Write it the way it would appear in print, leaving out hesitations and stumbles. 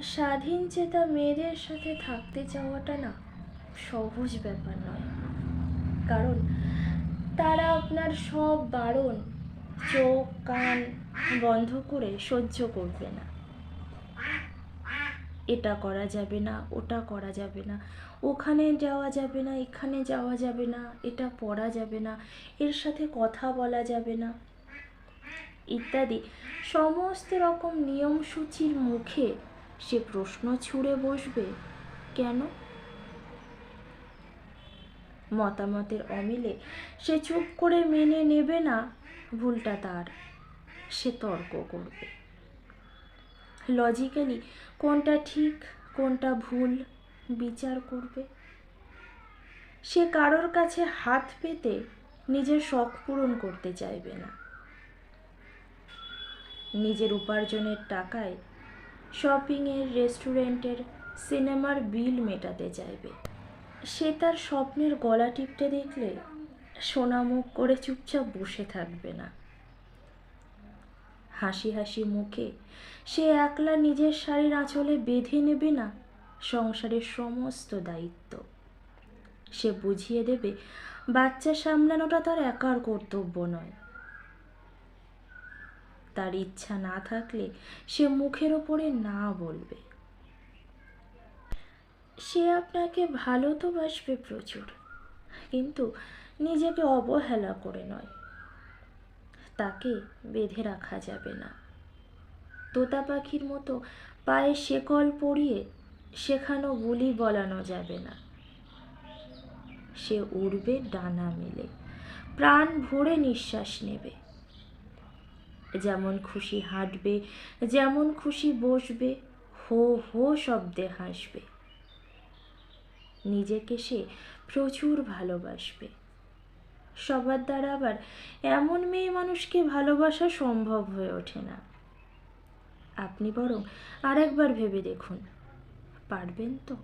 স্বাধীন চেতা মেয়েদের সাথে থাকতে চাওয়াটা না সহজ ব্যাপার নয়। কারণ তারা আপনার সব বারণ চোখ কান বন্ধ করে সহ্য করবে না। এটা করা যাবে না, ওটা করা যাবে না, ওখানে যাওয়া যাবে না, এখানে যাওয়া যাবে না, এটা পড়া যাবে না, এর সাথে কথা বলা যাবে না, ইত্যাদি সমস্ত রকম নিয়মসূচির মুখে সে প্রশ্ন ছুঁড়ে বসবে, কেন? মতামতের অমিলে সে চুপ করে মেনে নেবে না ভুলটা তার, সে তর্ক করবে। লজিক্যালি কোনটা ঠিক কোনটা ভুল বিচার করবে। সে কারোর কাছে হাত পেতে নিজের শখ পূরণ করতে চাইবে না। নিজের উপার্জনের টাকায় শপিংয়ের, রেস্টুরেন্টের, সিনেমার বিল মেটাতে চাইবে। সে তার স্বপ্নের গলা টিপতে দেখলে সোনামুখ করে চুপচাপ বসে থাকবে না। হাসি হাসি মুখে সে একলা নিজের শাড়ির আঁচলে বেঁধে নেবে না সংসারের সমস্ত দায়িত্ব। সে বুঝিয়ে দেবে বাচ্চা সামলানোটা তার একার কর্তব্য নয়। তার ইচ্ছা না থাকলে সে মুখের ওপরে না বলবে। সে আপনাকে ভালো তো বাসবে প্রচুর, কিন্তু নিজেকে অবহেলা করে নয়। তাকে বেঁধে রাখা যাবে না। তোতা পাখির মতো পায়ে শেকল পরিয়ে শেখানো বুলি বলানো যাবে না। সে উড়বে ডানা মেলে, প্রাণ ভরে নিঃশ্বাস নেবে। যেমন খুশি হাঁটবে, যেমন খুশি বসবে, হো হো শব্দে হাসবে। নিজেকে সে প্রচুর ভালোবাসবে। সবার দ্বারা আবার এমন মেয়ে মানুষকে ভালোবাসা সম্ভব হয়ে ওঠে না। আপনি বরং আরেকবার ভেবে দেখুন, পারবেন তো?